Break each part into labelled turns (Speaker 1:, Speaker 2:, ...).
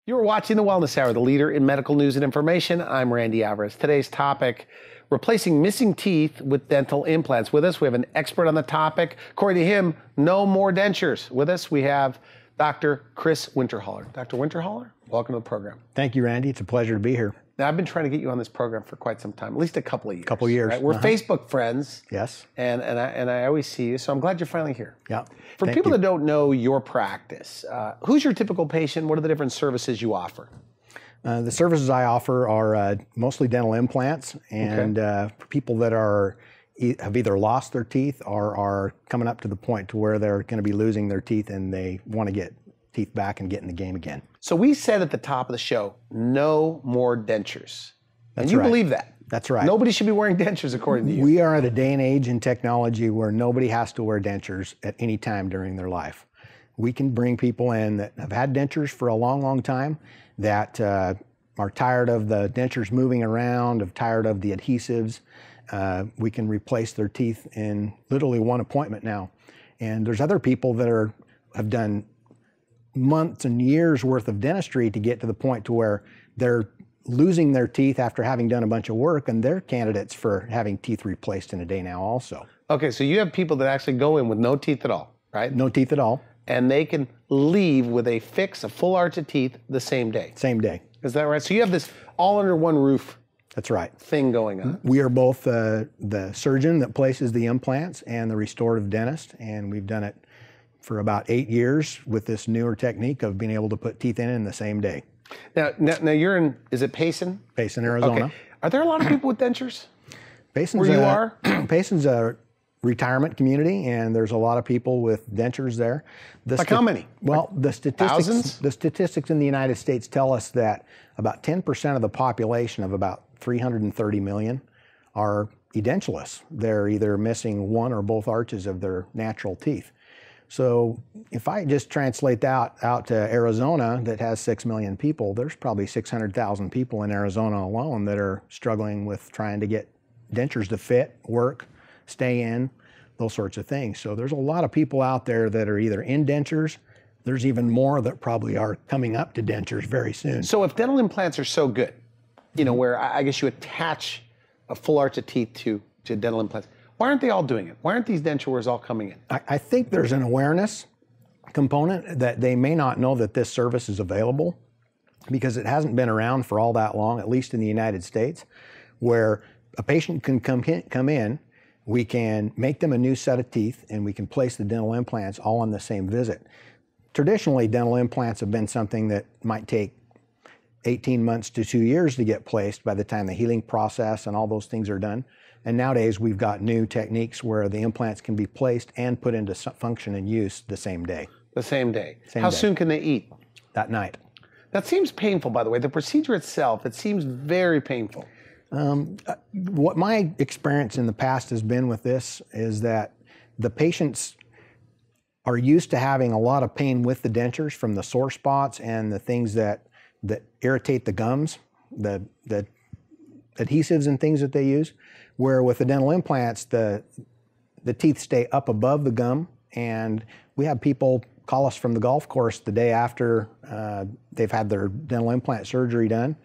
Speaker 1: You're watching The Wellness Hour, the leader in medical news and information. I'm Randy Alvarez. Today's topic, replacing missing teeth with dental implants. With us, we have an expert on the topic. According to him, no more dentures. With us, we have Dr. Chris Winterholler. Dr. Winterholler, welcome to the program.
Speaker 2: Thank you, Randy. It's a pleasure to be here.
Speaker 1: Now, I've been trying to get you on this program for quite some time, at least a couple of years.
Speaker 2: Couple of years.
Speaker 1: Right? We're Facebook friends.
Speaker 2: Yes.
Speaker 1: And I always see you, so I'm glad you're finally here.
Speaker 2: Yeah.
Speaker 1: For people that don't know your practice, who's your typical patient? What are the different services you offer?
Speaker 2: The services I offer are mostly dental implants, and for people that have either lost their teeth or are coming up to the point to where they're going to be losing their teeth and they want to get teeth back and get in the game again.
Speaker 1: So we said at the top of the show, no more dentures.
Speaker 2: That's
Speaker 1: and you
Speaker 2: right.
Speaker 1: believe that?
Speaker 2: That's right.
Speaker 1: Nobody should be wearing dentures according to you.
Speaker 2: We are at a day and age in technology where nobody has to wear dentures at any time during their life. We can bring people in that have had dentures for a long, long time, that are tired of the dentures moving around, tired of the adhesives. We can replace their teeth in literally one appointment now. And there's other people that have done months and years worth of dentistry to get to the point to where they're losing their teeth after having done a bunch of work, and they're candidates for having teeth replaced in a day now also.
Speaker 1: Okay, so you have people that actually go in with no teeth at all, right?
Speaker 2: No teeth at all.
Speaker 1: And they can leave with a full arch of teeth the same day.
Speaker 2: Same day.
Speaker 1: Is that right? So you have this all under one roof
Speaker 2: That's right.
Speaker 1: thing going on.
Speaker 2: We are both the surgeon that places the implants and the restorative dentist, and we've done it for about 8 years with this newer technique of being able to put teeth in the same day.
Speaker 1: Now you're in, is it Payson?
Speaker 2: Payson, Arizona.
Speaker 1: Okay. Are there a lot of people with dentures?
Speaker 2: Payson's
Speaker 1: Where you are?
Speaker 2: Payson's a retirement community, and there's a lot of people with dentures there.
Speaker 1: Like how many?
Speaker 2: Well,
Speaker 1: like
Speaker 2: the statistics.
Speaker 1: thousands?
Speaker 2: The statistics in the United States tell us that about 10% of the population of about 330 million are edentulous. They're either missing one or both arches of their natural teeth. So if I just translate that out to Arizona that has 6 million people, there's probably 600,000 people in Arizona alone that are struggling with trying to get dentures to fit, work, stay in, those sorts of things. So there's a lot of people out there that are either in dentures. There's even more that probably are coming up to dentures very soon.
Speaker 1: So if dental implants are so good, you know, where I guess you attach a full arch of teeth to dental implants, why aren't they all doing it? Why aren't these dentures all coming in?
Speaker 2: I think there's an awareness component that they may not know that this service is available because it hasn't been around for all that long, at least in the United States, where a patient can come in, we can make them a new set of teeth, and we can place the dental implants all on the same visit. Traditionally, dental implants have been something that might take 18 months to 2 years to get placed by the time the healing process and all those things are done. And nowadays, we've got new techniques where the implants can be placed and put into function and use the same day.
Speaker 1: The same day. How soon can they eat?
Speaker 2: That night.
Speaker 1: That seems painful, by the way. The procedure itself, it seems very painful.
Speaker 2: What my experience in the past has been with this is that the patients are used to having a lot of pain with the dentures from the sore spots and the things that irritate the gums, the adhesives and things that they use, where with the dental implants, the teeth stay up above the gum, and we have people call us from the golf course the day after they've had their dental implant surgery done,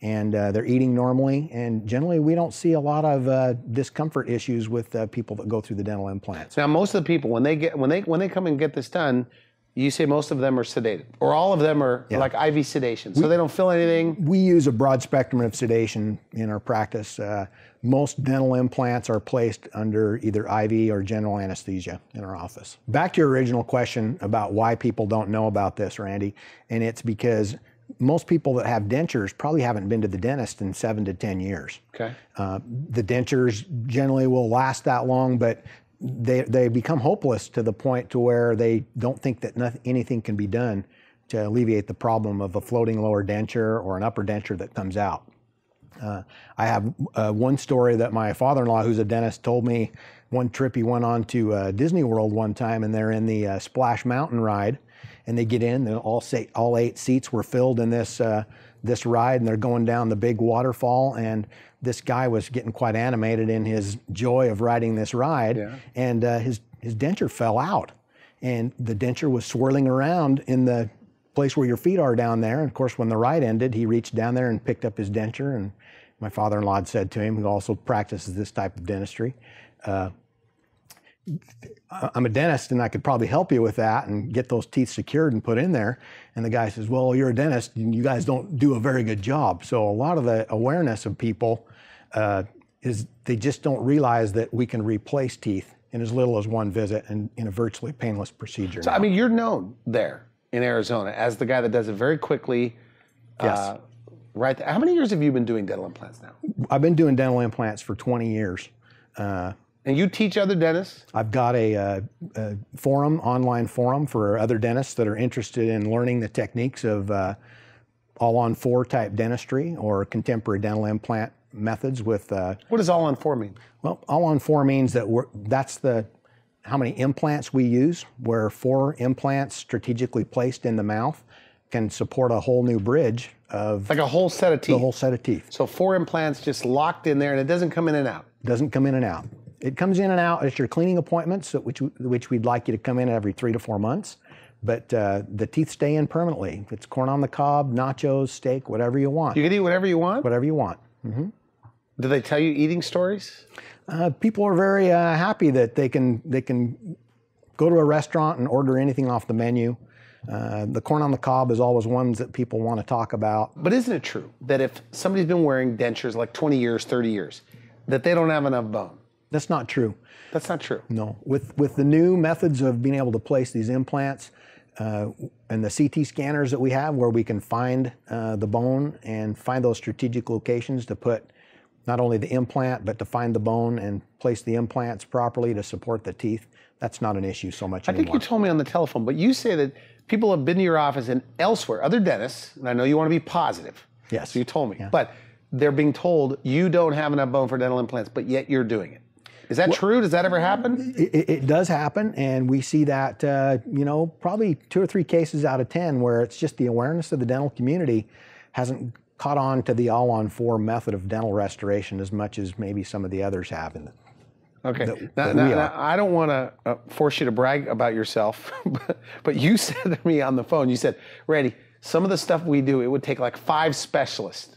Speaker 2: and they're eating normally, and generally we don't see a lot of discomfort issues with people that go through the dental implants.
Speaker 1: Now, most of the people, when they come and get this done, you say most of them are sedated, or all of them are like IV sedation, so they don't feel anything?
Speaker 2: We use a broad spectrum of sedation in our practice. Most dental implants are placed under either IV or general anesthesia in our office. Back to your original question about why people don't know about this, Randy, and it's because most people that have dentures probably haven't been to the dentist in 7 to 10 years.
Speaker 1: Okay.
Speaker 2: The dentures generally will last that long, but they become hopeless to the point to where they don't think that anything can be done to alleviate the problem of a floating lower denture or an upper denture that comes out. I have one story that my father-in-law, who's a dentist, told me. One trip he went on to Disney World one time, and they're in the Splash Mountain ride, and they get in, and all 8 seats were filled in this ride, and they're going down the big waterfall, and this guy was getting quite animated in his joy of riding this ride, and his denture fell out, and the denture was swirling around in the place where your feet are down there. And of course, when the ride ended, he reached down there and picked up his denture. And my father-in-law had said to him, who also practices this type of dentistry, I'm a dentist and I could probably help you with that and get those teeth secured and put in there. And the guy says, well, you're a dentist and you guys don't do a very good job. So a lot of the awareness of people is they just don't realize that we can replace teeth in as little as one visit and in a virtually painless procedure.
Speaker 1: So, I mean, you're known there in Arizona as the guy that does it very quickly.
Speaker 2: Yes.
Speaker 1: Right. How many years have you been doing dental implants now?
Speaker 2: I've been doing dental implants for 20 years.
Speaker 1: And you teach other dentists?
Speaker 2: I've got a forum, online forum for other dentists that are interested in learning the techniques of all-on-4 type dentistry or contemporary dental implant methods with...
Speaker 1: What does all-on-4 mean?
Speaker 2: Well, all-on-4 means that that's how many implants we use, where 4 implants strategically placed in the mouth can support a whole new bridge of...
Speaker 1: Like a whole set of teeth?
Speaker 2: The whole set of teeth.
Speaker 1: So 4 implants just locked in there and it doesn't come in and out?
Speaker 2: Doesn't come in and out. It comes in and out at your cleaning appointments, which we'd like you to come in every 3 to 4 months. But the teeth stay in permanently. If it's corn on the cob, nachos, steak, whatever you want.
Speaker 1: You can eat whatever you want?
Speaker 2: Whatever you want. Mm-hmm.
Speaker 1: Do they tell you eating stories?
Speaker 2: People are very happy that they can go to a restaurant and order anything off the menu. The corn on the cob is always ones that people want to talk about.
Speaker 1: But isn't it true that if somebody's been wearing dentures like 20 years, 30 years, that they don't have enough bone?
Speaker 2: That's not true.
Speaker 1: That's not true.
Speaker 2: No. With the new methods of being able to place these implants and the CT scanners that we have where we can find the bone and find those strategic locations to put not only the implant, but to find the bone and place the implants properly to support the teeth, that's not an issue so much anymore.
Speaker 1: I think you told me on the telephone, but you say that people have been to your office and elsewhere, other dentists, and I know you want to be positive.
Speaker 2: Yes.
Speaker 1: So you told me.
Speaker 2: Yeah.
Speaker 1: But they're being told you don't have enough bone for dental implants, but yet you're doing it. Is that true? Does that ever happen?
Speaker 2: It does happen, and we see that, probably 2 or 3 cases out of 10 where it's just the awareness of the dental community hasn't caught on to the all-on-4 method of dental restoration as much as maybe some of the others have.
Speaker 1: Okay. Now, I don't want to force you to brag about yourself, but you said to me on the phone, you said, Randy, some of the stuff we do, it would take like 5 specialists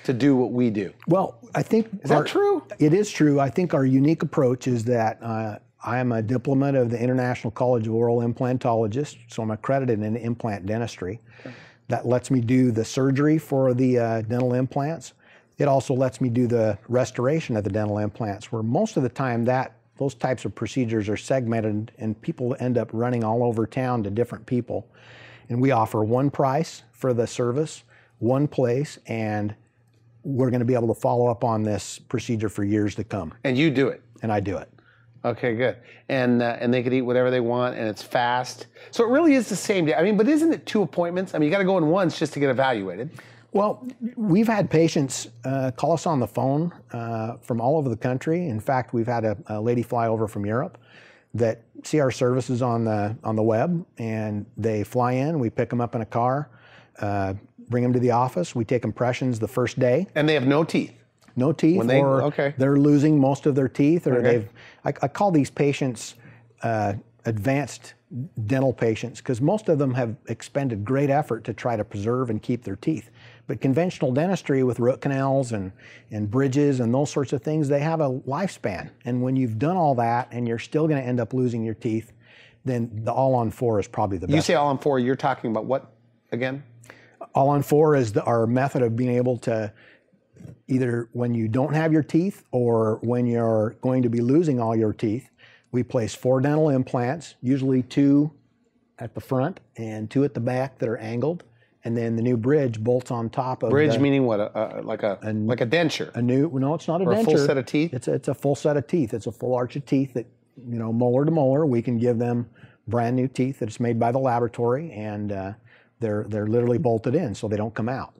Speaker 1: to do what we do.
Speaker 2: Well, I think...
Speaker 1: Is that true?
Speaker 2: It is true. I think our unique approach is that I am a diplomate of the International College of Oral Implantologists, so I'm accredited in implant dentistry. Okay. That lets me do the surgery for the dental implants. It also lets me do the restoration of the dental implants, where most of the time those types of procedures are segmented and people end up running all over town to different people. And we offer one price for the service, one place, and we're going to be able to follow up on this procedure for years to come.
Speaker 1: And you do it?
Speaker 2: And I do it.
Speaker 1: Okay, good. And they could eat whatever they want, and it's fast. So it really is the same day. I mean, but isn't it 2 appointments? I mean, you got to go in once just to get evaluated.
Speaker 2: Well, we've had patients call us on the phone from all over the country. In fact, we've had a lady fly over from Europe that see our services on the web, and they fly in. We pick them up in a car, bring them to the office. We take impressions the first day.
Speaker 1: And they have no teeth?
Speaker 2: No teeth, they're losing most of their teeth, or I call these patients advanced dental patients because most of them have expended great effort to try to preserve and keep their teeth. But conventional dentistry with root canals and bridges and those sorts of things, they have a lifespan. And when you've done all that and you're still going to end up losing your teeth, then the all-on-4 is probably the best.
Speaker 1: You say all-on-4, you're talking about what again?
Speaker 2: All-on-4 is our method of being able to either when you don't have your teeth or when you're going to be losing all your teeth, we place 4 dental implants, usually 2 at the front and 2 at the back that are angled, and then the new bridge bolts on top of.
Speaker 1: Bridge meaning what? Like a denture?
Speaker 2: No, it's not a
Speaker 1: or
Speaker 2: denture.
Speaker 1: A full set of teeth?
Speaker 2: It's a full set of teeth. It's a full arch of teeth that, molar to molar, we can give them brand new teeth that's made by the laboratory, and they're literally bolted in so they don't come out.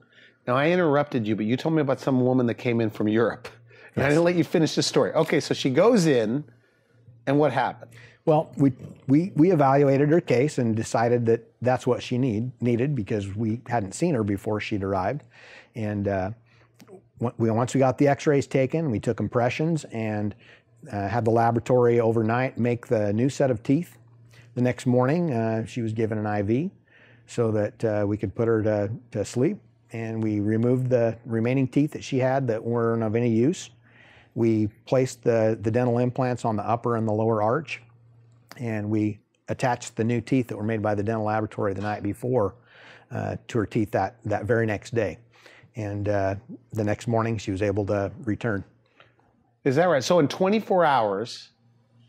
Speaker 1: Now, I interrupted you, but you told me about some woman that came in from Europe. And I didn't let you finish the story. Okay, so she goes in, and what happened?
Speaker 2: Well, we evaluated her case and decided that that's what she needed because we hadn't seen her before she'd arrived. And once we got the x-rays taken, we took impressions and had the laboratory overnight make the new set of teeth. The next morning, she was given an IV. so that we could put her to sleep. And we removed the remaining teeth that she had that weren't of any use. We placed the dental implants on the upper and the lower arch, and we attached the new teeth that were made by the dental laboratory the night before to her teeth that very next day. And the next morning she was able to return.
Speaker 1: Is that right? So in 24 hours,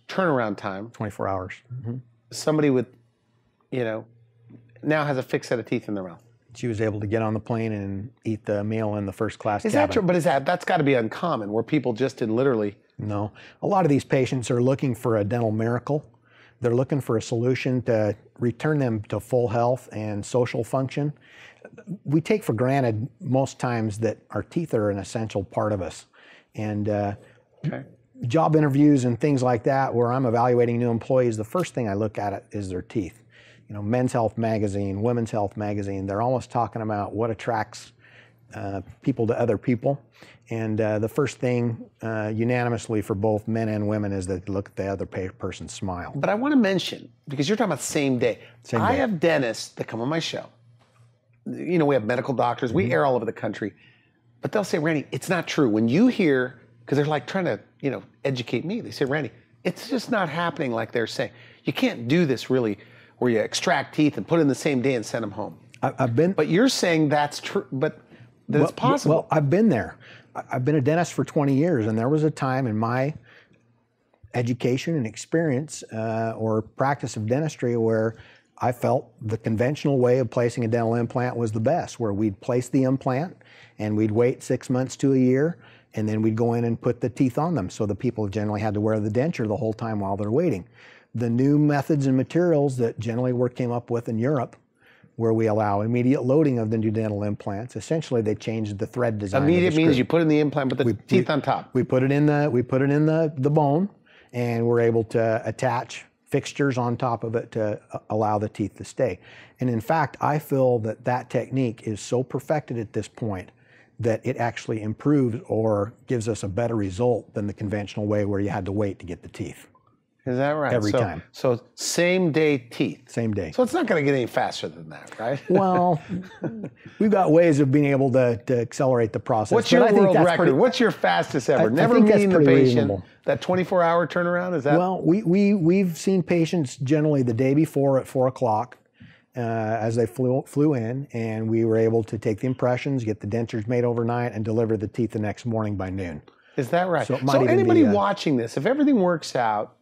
Speaker 1: turnaround time.
Speaker 2: 24 hours. Mm-hmm.
Speaker 1: Somebody with, now has a fixed set of teeth in their mouth.
Speaker 2: She was able to get on the plane and eat the meal in the first class
Speaker 1: cabin. That true? But that's got to be uncommon, where people just did literally...
Speaker 2: No. A lot of these patients are looking for a dental miracle. They're looking for a solution to return them to full health and social function. We take for granted most times that our teeth are an essential part of us. And job interviews and things like that, where I'm evaluating new employees, the first thing I look at is their teeth. Men's Health magazine, Women's Health magazine, they're always talking about what attracts people to other people. And the first thing unanimously for both men and women is that they look at the other person's smile.
Speaker 1: But I want to mention, because you're talking about same day. I have dentists that come on my show. We have medical doctors. We air all over the country. But they'll say, Randy, it's not true. When you hear, because they're like trying to, educate me. They say, Randy, it's just not happening like they're saying. You can't do this really, where you extract teeth and put it in the same day and send them home. But you're saying that's true, but that it's possible.
Speaker 2: Well, I've been there. I've been a dentist for 20 years, and there was a time in my education and experience or practice of dentistry where I felt the conventional way of placing a dental implant was the best, where we'd place the implant and we'd wait 6 months to a year, and then we'd go in and put the teeth on them. So the people generally had to wear the denture the whole time while they're waiting. The new methods and materials that generally came up with in Europe, where we allow immediate loading of the new dental implants. Essentially, they changed the thread design.
Speaker 1: Immediate means you put in the implant, but the teeth on top.
Speaker 2: We put it in the bone, and we're able to attach fixtures on top of it to allow the teeth to stay. And in fact, I feel that technique is so perfected at this point that it actually improves or gives us a better result than the conventional way where you had to wait to get the teeth.
Speaker 1: Is that right?
Speaker 2: Every time.
Speaker 1: So same day teeth.
Speaker 2: Same day.
Speaker 1: So it's not going to get any faster than that, right?
Speaker 2: Well, we've got ways of being able to accelerate the process.
Speaker 1: What's your world record? What's your fastest ever? Never meeting the patient. Reasonable. That 24-hour turnaround, is that?
Speaker 2: Well, we've seen patients generally the day before at 4 o'clock as they flew in, and we were able to take the impressions, get the dentures made overnight, and deliver the teeth the next morning by noon.
Speaker 1: Is that right? So anybody watching this, if everything works out,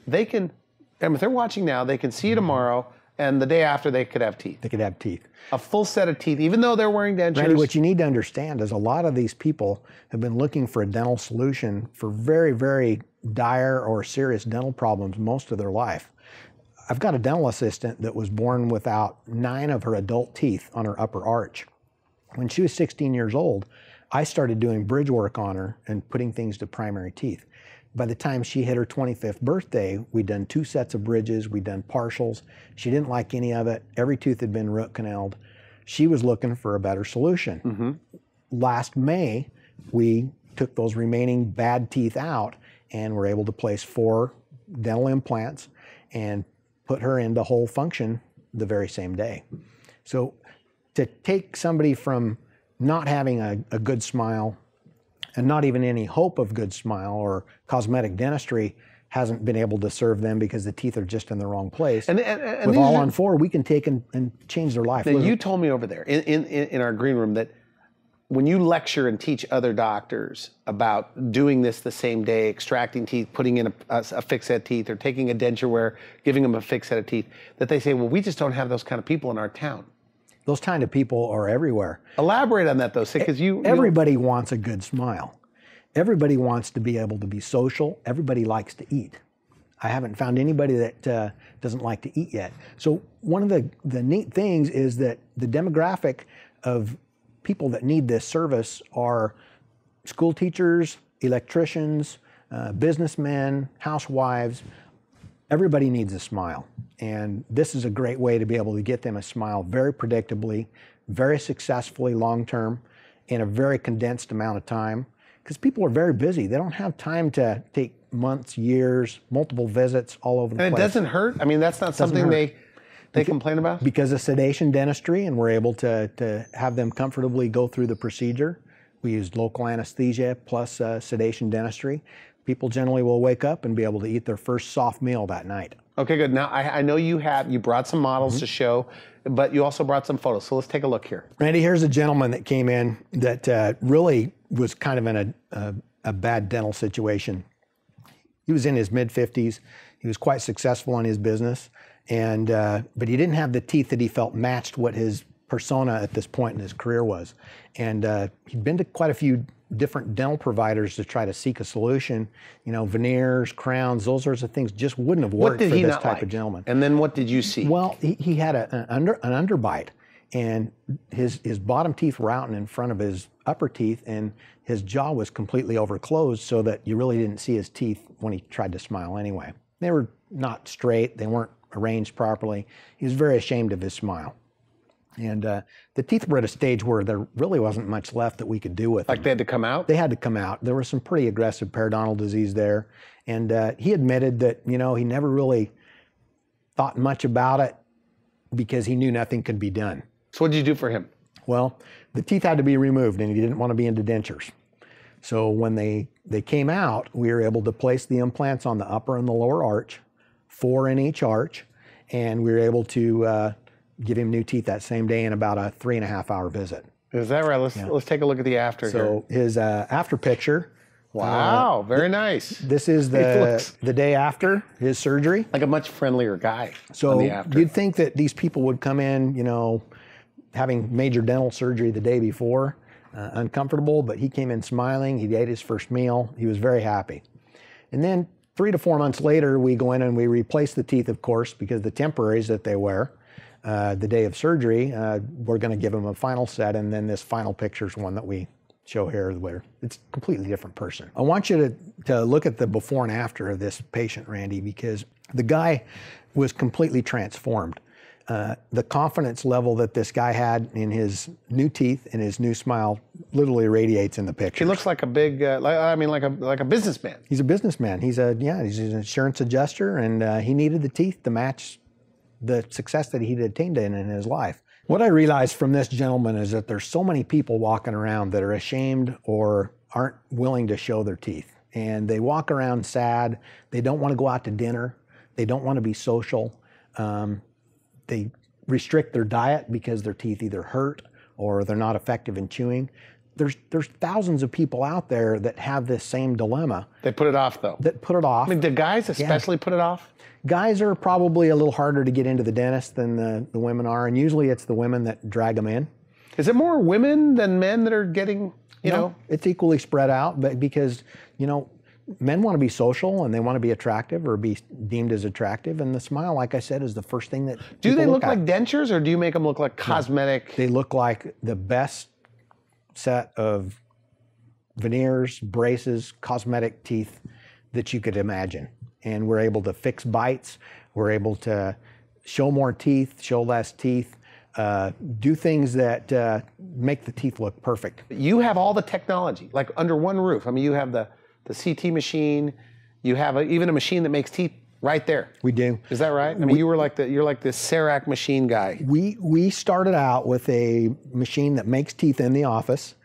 Speaker 1: they can, if they're watching now, they can see you tomorrow, and the day after they could have teeth.
Speaker 2: They could have teeth.
Speaker 1: A full set of teeth, even though they're wearing dentures.
Speaker 2: Randy, what you need to understand is a lot of these people have been looking for a dental solution for very, very dire or serious dental problems most of their life. I've got a dental assistant that was born without 9 of her adult teeth on her upper arch. When she was 16 years old, I started doing bridge work on her and putting things to primary teeth. By the time she hit her 25th birthday, we'd done 2 sets of bridges, we'd done partials. She didn't like any of it. Every tooth had been root canaled. She was looking for a better solution. Mm-hmm. Last May, we took those remaining bad teeth out and were able to place 4 dental implants and put her into whole function the very same day. So to take somebody from not having a good smile and not even any hope of good smile or cosmetic dentistry hasn't been able to serve them because the teeth are just in the wrong place. And with All on 4, we can take and change their life.
Speaker 1: Now, you told me over there in our green room that when you lecture and teach other doctors about doing this the same day, extracting teeth, putting in a fixed set of teeth, or taking a denture wear, giving them a fixed set of teeth, that they say, well, we just don't have those kind of people in our town.
Speaker 2: Those kind of people are everywhere.
Speaker 1: Elaborate on that, though, because
Speaker 2: everybody wants a good smile. Everybody wants to be able to be social. Everybody likes to eat. I haven't found anybody that doesn't like to eat yet. So one of the neat things is that the demographic of people that need this service are school teachers, electricians, businessmen, housewives. Everybody needs a smile. And this is a great way to be able to get them a smile very predictably, very successfully long-term, in a very condensed amount of time. Because people are very busy. They don't have time to take months, years, multiple visits all over the place.
Speaker 1: And it doesn't hurt? I mean, that's not something they... they complain about?
Speaker 2: Because of sedation dentistry, and we're able to have them comfortably go through the procedure. We use local anesthesia plus sedation dentistry. People generally will wake up and be able to eat their first soft meal that night.
Speaker 1: Okay, good. Now, I know you brought some models to show, but you also brought some photos. So let's take a look here.
Speaker 2: Randy, here's a gentleman that came in that really was kind of in a bad dental situation. He was in his mid-50s. He was quite successful in his business, and but he didn't have the teeth that he felt matched what his persona at this point in his career was. And he'd been to quite a few different dental providers to try to seek a solution. You know, veneers, crowns, those sorts of things just wouldn't have worked for this type of gentleman.
Speaker 1: And then what did you see?
Speaker 2: Well, he had an underbite, and his bottom teeth were out and in front of his upper teeth, and his jaw was completely overclosed so that you really didn't see his teeth when he tried to smile anyway. They were not straight, they weren't arranged properly. He was very ashamed of his smile. And the teeth were at a stage where there really wasn't much left that we could do with them.
Speaker 1: Like they had to come out?
Speaker 2: They had to come out. There was some pretty aggressive periodontal disease there. And he admitted that, you know, he never really thought much about it because he knew nothing could be done.
Speaker 1: So what did you do for him?
Speaker 2: Well, the teeth had to be removed, and he didn't want to be into dentures. So when they came out, we were able to place the implants on the upper and the lower arch, 4 in each arch, and we were able to give him new teeth that same day in about a 3.5-hour visit.
Speaker 1: Is that right? Let's take a look at the after here.
Speaker 2: So his after picture.
Speaker 1: Wow, very nice.
Speaker 2: This is the day after his surgery.
Speaker 1: Like a much friendlier guy.
Speaker 2: So
Speaker 1: on the after.
Speaker 2: You'd think that these people would come in, you know, having major dental surgery the day before, uncomfortable, but he came in smiling. He ate his first meal. He was very happy. And then 3 to 4 months later, we go in and we replace the teeth, of course, because the temporaries that they wear the day of surgery, we're going to give them a final set, and then this final picture is one that we show here where it's a completely different person. I want you to look at the before and after of this patient, Randy, because the guy was completely transformed. The confidence level that this guy had in his new teeth and his new smile literally radiates in the picture.
Speaker 1: He looks like a big, like a businessman.
Speaker 2: He's a businessman. He's an insurance adjuster, and he needed the teeth to match the success that he'd attained in his life. What I realized from this gentleman is that there's so many people walking around that are ashamed or aren't willing to show their teeth. And they walk around sad. They don't want to go out to dinner. They don't want to be social. They restrict their diet because their teeth either hurt or they're not effective in chewing. There's thousands of people out there that have this same dilemma.
Speaker 1: They put it off, though.
Speaker 2: That put it off.
Speaker 1: I mean, do guys especially put it off?
Speaker 2: Guys are probably a little harder to get into the dentist than the women are, and usually it's the women that drag them in.
Speaker 1: Is it more women than men that are getting, you know?
Speaker 2: It's equally spread out, but because, you know, men want to be social and they want to be attractive or be deemed as attractive, and the smile, like I said, is the first thing that
Speaker 1: Do they look like dentures, or do you make them look like cosmetic?
Speaker 2: They look like the best set of veneers, braces, cosmetic teeth that you could imagine. And we're able to fix bites. We're able to show more teeth, show less teeth, do things that make the teeth look perfect.
Speaker 1: You have all the technology, like under one roof. I mean, you have the CT machine. You have even a machine that makes teeth right there.
Speaker 2: We do.
Speaker 1: Is that right? I mean, you're like the CEREC machine guy.
Speaker 2: We started out with a machine that makes teeth in the office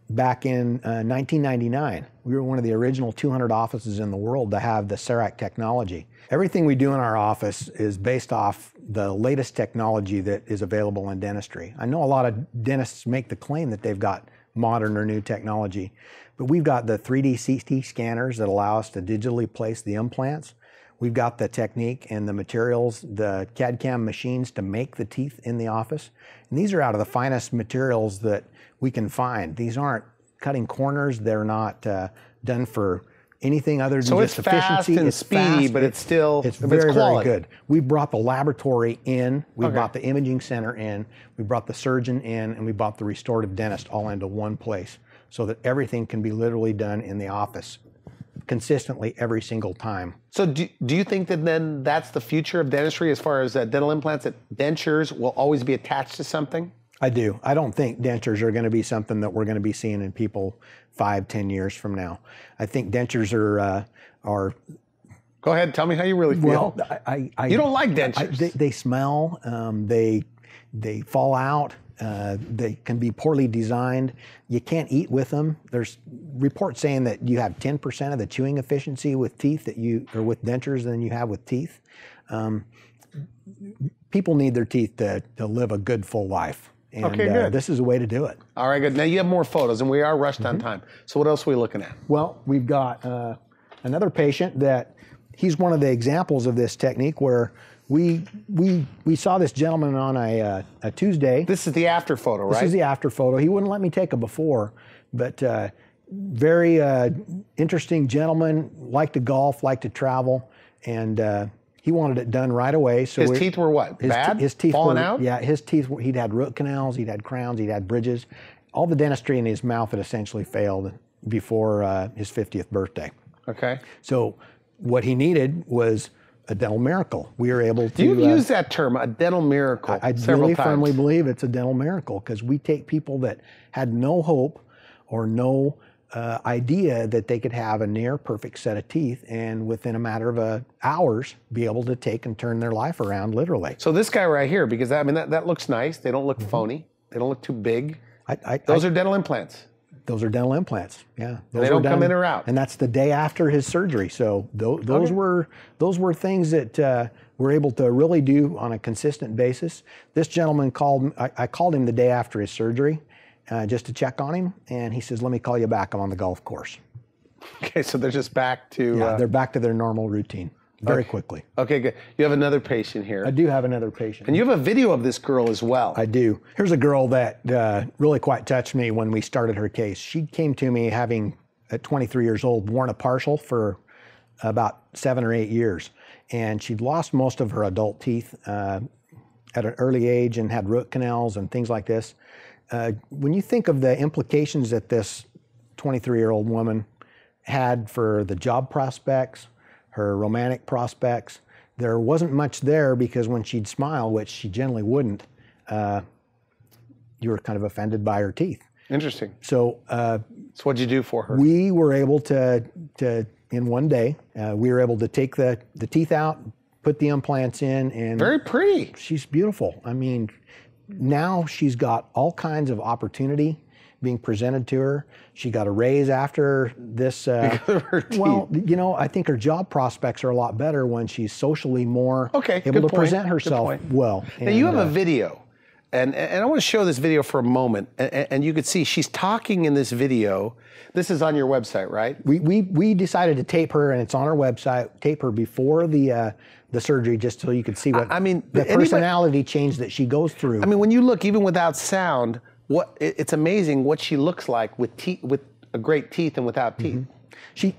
Speaker 2: back in 1999. We were one of the original 200 offices in the world to have the CEREC technology. Everything we do in our office is based off the latest technology that is available in dentistry. I know a lot of dentists make the claim that they've got modern or new technology, but we've got the 3D CT scanners that allow us to digitally place the implants. We've got the technique and the materials, the CAD/CAM machines to make the teeth in the office. And these are out of the finest materials that we can find. These aren't cutting corners. They're not done for anything other than just efficiency.
Speaker 1: It's speedy, but it's still
Speaker 2: very, very good. We brought the laboratory in, we brought the imaging center in, we brought the surgeon in, and we brought the restorative dentist all into one place so that everything can be literally done in the office consistently every single time.
Speaker 1: So do you think that then that's the future of dentistry as far as dental implants, that dentures will always be attached to something?
Speaker 2: I do. I don't think dentures are going to be something that we're going to be seeing in people 5-10 years from now. I think dentures are
Speaker 1: Go ahead. Tell me how you really feel.
Speaker 2: Well,
Speaker 1: you don't like dentures.
Speaker 2: They smell. They fall out. They can be poorly designed. You can't eat with them. There's reports saying that you have 10% of the chewing efficiency with teeth with dentures than you have with teeth. People need their teeth to live a good, full life. And
Speaker 1: okay, good.
Speaker 2: This is a way to do it.
Speaker 1: All right, good. Now you have more photos, and we are rushed on time. So what else are we looking at?
Speaker 2: Well, we've got another patient that he's one of the examples of this technique where we saw this gentleman on a Tuesday.
Speaker 1: This is the after photo, right?
Speaker 2: This is the after photo. He wouldn't let me take a before, but very interesting gentleman, liked to golf, liked to travel, and he wanted it done right away. So
Speaker 1: his teeth were what? Bad?
Speaker 2: His teeth
Speaker 1: falling
Speaker 2: were,
Speaker 1: out?
Speaker 2: Yeah, his teeth. He'd had root canals, he'd had crowns, he'd had bridges. All the dentistry in his mouth had essentially failed before his 50th birthday.
Speaker 1: Okay.
Speaker 2: So what he needed was a dental miracle. We were able to.
Speaker 1: You've used that term, a dental miracle,
Speaker 2: I
Speaker 1: several
Speaker 2: really
Speaker 1: times.
Speaker 2: firmly believe it's a dental miracle because we take people that had no hope or no idea that they could have a near perfect set of teeth and within a matter of hours be able to take and turn their life around literally.
Speaker 1: So this guy right here, because that looks nice. They don't look phony. They don't look too big. Those are dental implants.
Speaker 2: Those are dental implants. Yeah,
Speaker 1: they don't come in or out.
Speaker 2: And that's the day after his surgery. So those were things that we're able to really do on a consistent basis. This gentleman called. I called him the day after his surgery, just to check on him, and he says, "Let me call you back. I'm on the golf course."
Speaker 1: Okay, so they're just back to.
Speaker 2: Yeah, they're back to their normal routine very quickly.
Speaker 1: Okay, good. You have another patient here.
Speaker 2: I do have another patient.
Speaker 1: And you have a video of this girl as well.
Speaker 2: I do. Here's a girl that really quite touched me when we started her case. She came to me having, at 23 years old, worn a partial for about 7 or 8 years. And she'd lost most of her adult teeth at an early age and had root canals and things like this. When you think of the implications that this 23-year-old woman had for the job prospects, her romantic prospects, there wasn't much there because when she'd smile, which she generally wouldn't, you were kind of offended by her teeth.
Speaker 1: Interesting.
Speaker 2: So
Speaker 1: what'd you do for her?
Speaker 2: We were able to in one day, we were able to take the teeth out, put the implants in, and
Speaker 1: very pretty.
Speaker 2: She's beautiful. I mean, now she's got all kinds of opportunity being presented to her. She got a raise after this.
Speaker 1: Because of her teeth.
Speaker 2: Well, you know, I think her job prospects are a lot better when she's socially more able to present herself well.
Speaker 1: Now you have a video, and I want to show this video for a moment, and you could see she's talking in this video. This is on your website, right?
Speaker 2: We decided to tape her, and it's on our website. Tape her before the surgery, just so you could see what the personality change that she goes through.
Speaker 1: I mean, when you look, even without sound, it's amazing what she looks like with a great teeth and without teeth.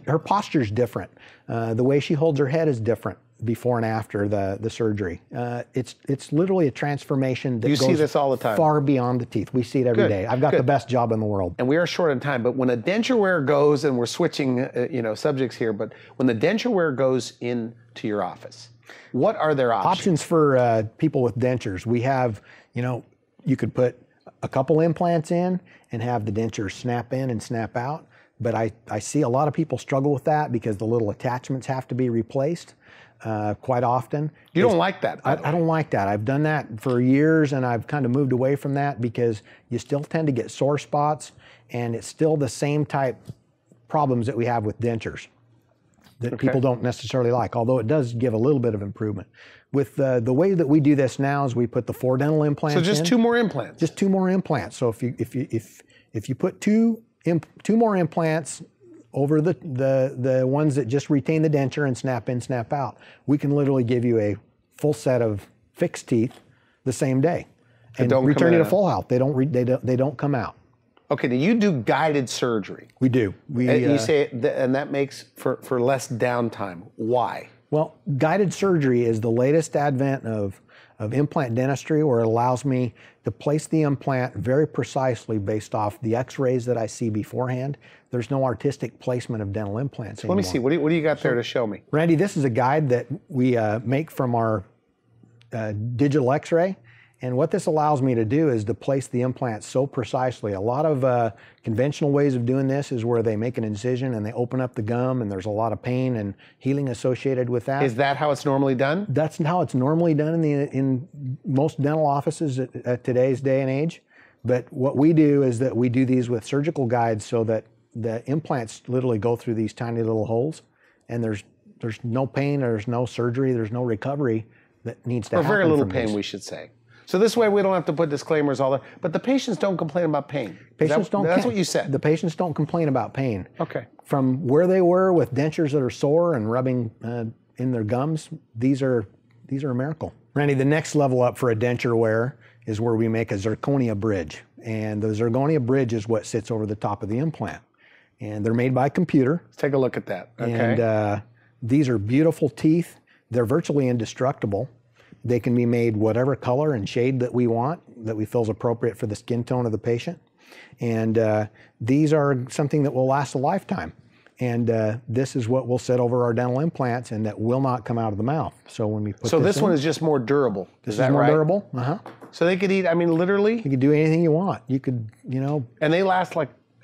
Speaker 2: Her posture's different. The way she holds her head is different before and after the surgery. It's literally a transformation that
Speaker 1: you
Speaker 2: goes
Speaker 1: see this all the time.
Speaker 2: Far beyond the teeth. We see it every day. I've got the best job in the world.
Speaker 1: And we are short on time, but when a denture wear goes, and we're switching subjects here, but when the denture wear goes into your office, what are their options?
Speaker 2: Options for people with dentures. We have, you could put a couple implants in and have the dentures snap in and snap out. But I see a lot of people struggle with that because the little attachments have to be replaced quite often.
Speaker 1: You don't like that?
Speaker 2: I don't like that. I've done that for years, and I've kind of moved away from that because you still tend to get sore spots, and it's still the same type problems that we have with dentures that people don't necessarily like, although it does give a little bit of improvement. With the way that we do this now is we put the 4 dental implants in.
Speaker 1: So just 2 more implants?
Speaker 2: Just 2 more implants. So if you put two more implants over the ones that just retain the denture and snap in, snap out, we can literally give you a full set of fixed teeth the same day and return you to full health. They don't come out.
Speaker 1: Okay, now you do guided surgery.
Speaker 2: We do.
Speaker 1: You say, and that makes for less downtime. Why?
Speaker 2: Well, guided surgery is the latest advent of implant dentistry, where it allows me to place the implant very precisely based off the x-rays that I see beforehand. There's no artistic placement of dental implants anymore.
Speaker 1: Let me see. What do you got there to show me?
Speaker 2: Randy, this is a guide that we make from our digital x-ray, And what this allows me to do is to place the implant so precisely. A lot of conventional ways of doing this is where they make an incision and they open up the gum, and there's a lot of pain and healing associated with that.
Speaker 1: Is that how it's normally done?
Speaker 2: That's how it's normally done in most dental offices at today's day and age. But what we do is that we do these with surgical guides so that the implants literally go through these tiny little holes, and there's no pain, there's no surgery, there's no recovery that needs to happen.
Speaker 1: Or very little
Speaker 2: from
Speaker 1: pain,
Speaker 2: this.
Speaker 1: we should say. So this way we don't have to put disclaimers all that. But the patients don't complain about pain.
Speaker 2: Patients don't.
Speaker 1: That's what you said.
Speaker 2: The patients don't complain about pain.
Speaker 1: Okay.
Speaker 2: From where they were with dentures that are sore and rubbing in their gums, these are a miracle. Randy, the next level up for a denture wear is where we make a zirconia bridge. And the zirconia bridge is what sits over the top of the implant. And they're made by computer.
Speaker 1: Let's take a look at that. Okay.
Speaker 2: And these are beautiful teeth. They're virtually indestructible. They can be made whatever color and shade that we want, that we feel is appropriate for the skin tone of the patient. And these are something that will last a lifetime. And this is what will sit over our dental implants and that will not come out of the mouth. So when we put
Speaker 1: this one is just more durable.
Speaker 2: This is more durable. Uh-huh.
Speaker 1: So they could eat, I mean, literally?
Speaker 2: You could do anything you want. You could,
Speaker 1: And they last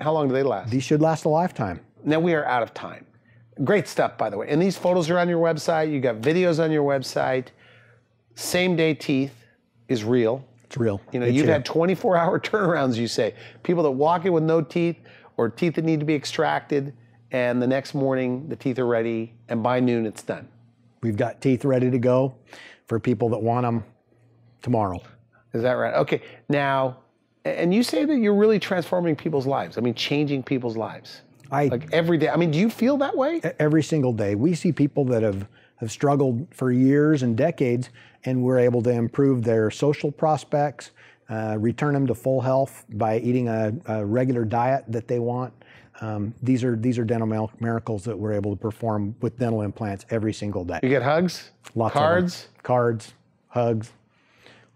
Speaker 1: how long do they last?
Speaker 2: These should last a lifetime.
Speaker 1: Now we are out of time. Great stuff, by the way. And these photos are on your website. You got videos on your website. Same day teeth is real.
Speaker 2: It's real.
Speaker 1: You've had 24-hour turnarounds, you say. People that walk in with no teeth or teeth that need to be extracted, and the next morning the teeth are ready, and by noon it's done.
Speaker 2: We've got teeth ready to go for people that want them tomorrow.
Speaker 1: Is that right? Okay. Now, and you say that you're really transforming people's lives. I mean, changing people's lives. Like every day. I mean, do you feel that way?
Speaker 2: Every single day. We see people that have struggled for years and decades, and we're able to improve their social prospects, return them to full health by eating a regular diet that they want. These are dental miracles that we're able to perform with dental implants every single day.
Speaker 1: You get hugs?
Speaker 2: Lots
Speaker 1: cards?
Speaker 2: Of them. Cards, hugs,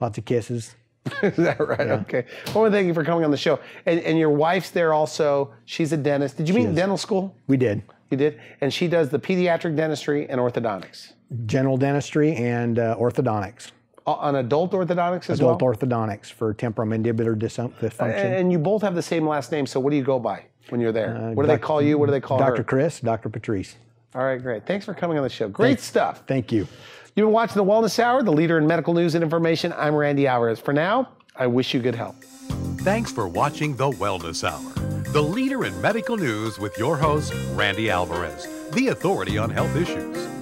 Speaker 2: lots of kisses.
Speaker 1: Is that right? Yeah. Okay. Well, thank you for coming on the show. And your wife's there also. She's a dentist. Did you meet in dental school?
Speaker 2: We did.
Speaker 1: You did? And she does the pediatric dentistry and orthodontics.
Speaker 2: General dentistry and orthodontics.
Speaker 1: On adult orthodontics as well?
Speaker 2: Adult orthodontics for temporomandibular dysfunction.
Speaker 1: And you both have the same last name, so what do you go by when you're there? What do they call you? What do they call her?
Speaker 2: Dr. Chris, Dr. Patrice.
Speaker 1: All right, great. Thanks for coming on the show. Great stuff.
Speaker 2: Thank you.
Speaker 1: You've been watching The Wellness Hour, the leader in medical news and information. I'm Randy Alvarez. For now, I wish you good health.
Speaker 3: Thanks for watching The Wellness Hour, the leader in medical news with your host, Randy Alvarez, the authority on health issues.